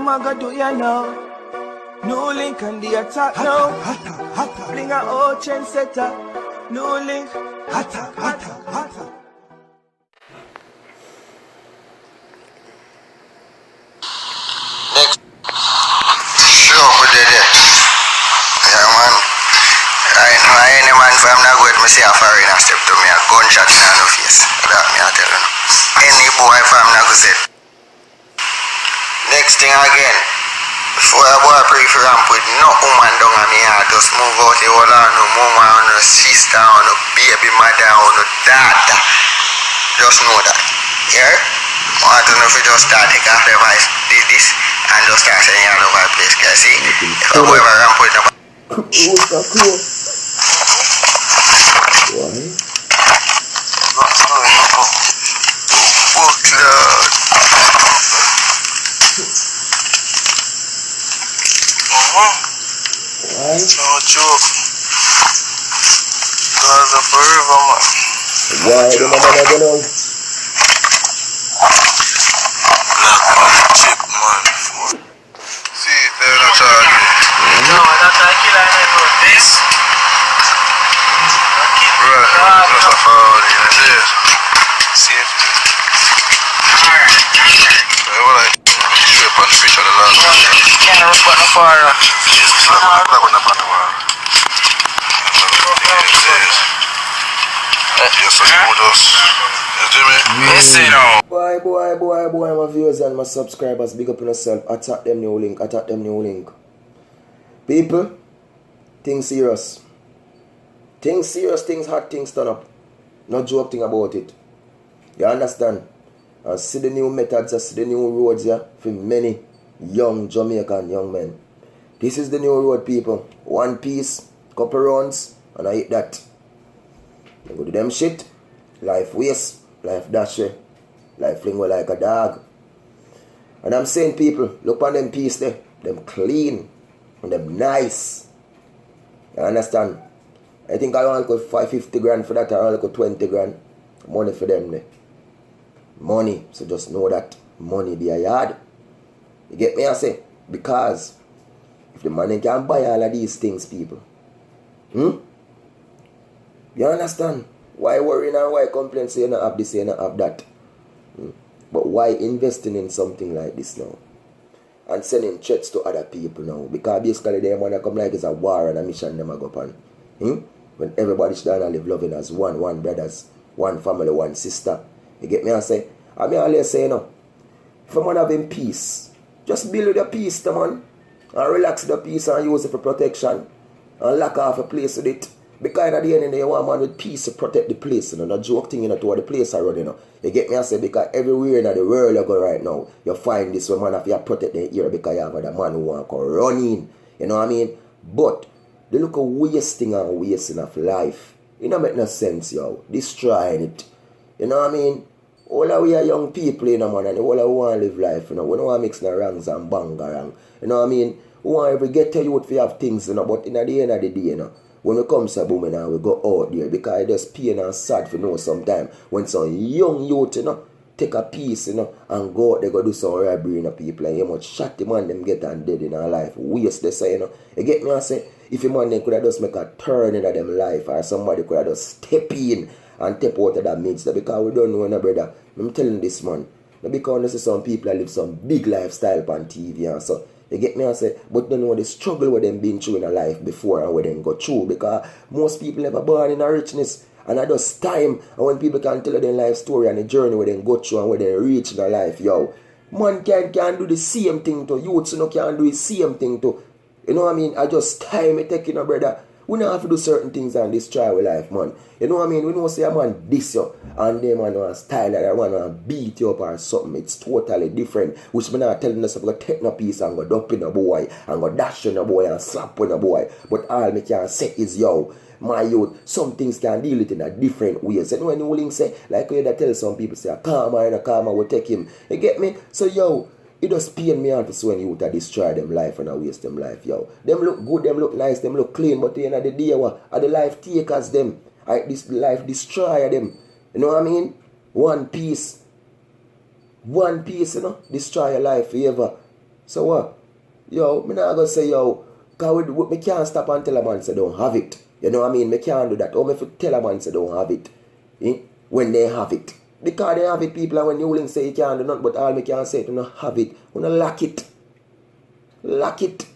I gonna do ya now? NEWLINK and the attack now. Bring a old chain setter. NEWLINK. Attack. Next show for the day. Yeah, man. Right now, any man from not good, me see a foreigner step to me, a gunshot in the face. That me I tell you. Any boy from not good say. Next thing again, before a boy pray for ramp with no woman down on me heart, just move out the whole on no mama or no sister or no baby mother or no daughter. Just know that. Yeah? I want to know if you just start take off the voice, did this, and just start saying all over the place. Can you see? If a boy ever ramp with nobody. No joke. God's a forever man. Why the man I don't know? Black man, chip man. See, they're not talking. No, that's a killer network. This? Bro, that's a foul in this. Safety. Alright. I want to strip on the fish on the last one. Can't run but no far. Boy, my viewers and my subscribers, big up on yourself. Attack them NEWLINK. People, things serious. Things hot, things turn up. No joke thing about it. You understand? I see the new methods, I see the new roads here for many young Jamaican young men. This is the new road, people. One piece, couple rounds, and I hit that. I go to them shit. Life waste, life dash, life fling away like a dog. And I'm saying, people, look on them piece there. Them clean and them nice. You understand? I think I only got 550 grand for that, I only got 20 grand. Money for them there. Money. So just know that money be a yard. You get me, I say? Because if the money can buy all of these things, people. You understand? Why worrying and why complain say you not have this, you not have that? But why investing in something like this now? And sending threats to other people now? Because basically they want to come like it's a war and a mission them go upon. When everybody should live loving as one brothers, one family, one sister. You get me, I say? I mean, always say, if a man having peace, just build the peace, man. And relax the peace and use it for protection. And lock off a place with it. Because at the end of the day, you want a man with peace to protect the place. No joke thing, to the place I run, You get me, I say? Because everywhere in the world you go right now, you find this one man have to protect the ear because you have a man who want to run in. You know what I mean? But they look at wasting and wasting of life. It don't make no sense, yo. Destroying it. You know what I mean? All of we are young people, man, and all of we want to live life, We don't want to mix no wrongs and bangarang. You know what I mean? We want to get to youth if we have things, but in the end of the day, when we come to boom and we go out there, because it just pain and sad for sometimes when some young youth, take a piece, and go out, they go do some robbery, people, and you must shot the man, them get and dead in our life. Waste they say, You get me, I say? If a man could have just make a turn in them life, or somebody could have just step in and tap out of that midst, because we don't know, brother. I'm telling this, man. Because you see some people that live some big lifestyle on TV and so. You get me, I say, but don't know the struggle with them been through in a life before and what them go through, because most people never born in a richness, and at this time, and when people can tell their life story and the journey where they go through and where they reach in their life, yo, man can do the same thing to youths, can do the same thing to, you know what I mean? I just time it taking, brother. We don't have to do certain things and destroy our life, man. You know what I mean? We don't say a man diss you and them man want style that one want beat you up or something. It's totally different. Which me not telling us to go take no piece and go dump in a boy and go dash in a boy and slap on a boy. But all me can say is, yo, my youth, some things can deal it in a different ways. And when NEWLINK say, like you tell some people say, a karma will take him. You get me? So, yo, it just pain me out to see when you to destroy them life and waste them life, yo. Them look good, them look nice, them look clean, but at the end of the day, what are the life takers them? This life destroyer them. You know what I mean? One piece, destroy your life forever. So what? Yo, me not gonna say, yo, cause me can't stop and tell a man say don't have it. You know what I mean? Me can't do that. Or me tell a man say don't have it. When they have it. Because they have it, people, and when NEWLINK say you can't do nothing, but all me can say to not have it. You not lack it. Lack it.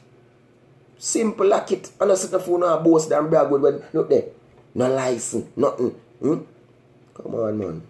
Simple lack it. And I sit on the phone and boast and brag with when look there. No license, nothing. Come on, man.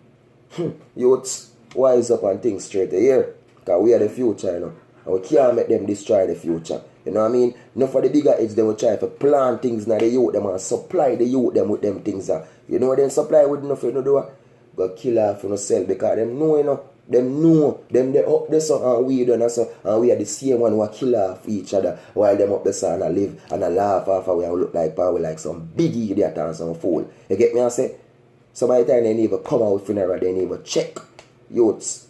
Youths, wise up and think straight here. Because we are the future, you know. And we can't make them destroy the future. You know what I mean? Not for the bigger age, they will try to plan things now the youth them and supply the youth them with them things. You know what they supply with enough, you know do what? Go kill off for sell because them know, you know. Them know. Them they up the sun and we done so and we are the same one who kill off each other while them up the sun and live and laugh off and we look like power like some big idiot and some fool. You get me I say? So by the time they never come out funeral, they never check. Youths,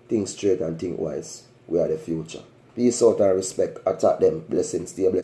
think straight and think wise. We are the future. Peace out and respect. Attack them. Blessings. Stay blessed.